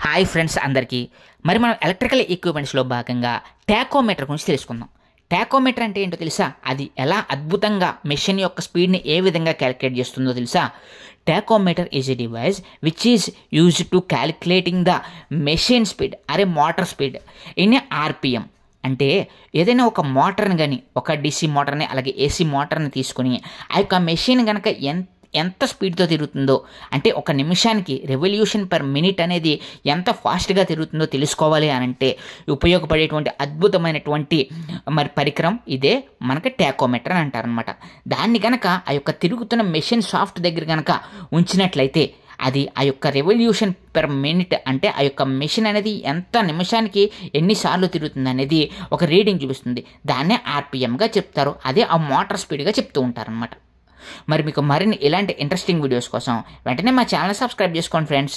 Hi friends అందరికీ మరి మనం ఎలక్ట్రికల్ ఈక్విప్మెంట్స్లో భాగంగా టాకోమీటర్ గురించి తెలుసుకుందాం. టాకోమీటర్ అంటే ఏంటో తెలుసా? అది ఎలా అద్భుతంగా మెషిన్ యొక్క స్పీడ్ని ఏ విధంగా క్యాలిక్యులేట్ చేస్తుందో తెలుసా? Tachometer is a device which is used to calculating the machine speed motor speed in RPM. అంటే ఏదైనా ఒక మోటార్ని కానీ, ఒక డీసీ మోటార్ని అలాగే ఏసీ మోటార్ని తీసుకుని ఆ యొక్క మెషిన్ కనుక ఎంత స్పీడ్తో తిరుగుతుందో, అంటే ఒక నిమిషానికి రెవల్యూషన్ పర్ మినిట్ అనేది ఎంత ఫాస్ట్గా తిరుగుతుందో తెలుసుకోవాలి అని అంటే ఉపయోగపడేటువంటి అద్భుతమైనటువంటి పరికరం ఇదే మనకి టాకోమీటర్ అని అంటారనమాట. దాన్ని కనుక ఆ యొక్క తిరుగుతున్న మెషిన్ షాఫ్ట్ దగ్గర కనుక ఉంచినట్లయితే అది ఆ యొక్క రెవల్యూషన్ పర్ మినిట్, అంటే ఆ యొక్క మెషిన్ అనేది ఎంత నిమిషానికి ఎన్నిసార్లు తిరుగుతుంది అనేది ఒక రీడింగ్ చూపిస్తుంది. దాన్నే ఆర్పిఎంగా చెప్తారు. అదే ఆ మోటార్ స్పీడ్గా చెప్తూ ఉంటారనమాట. మరి మీకు మరిన్ని ఇలాంటి ఇంట్రెస్టింగ్ వీడియోస్ కోసం వెంటనే మా ఛానల్ సబ్స్క్రైబ్ చేసుకోండి ఫ్రెండ్స్.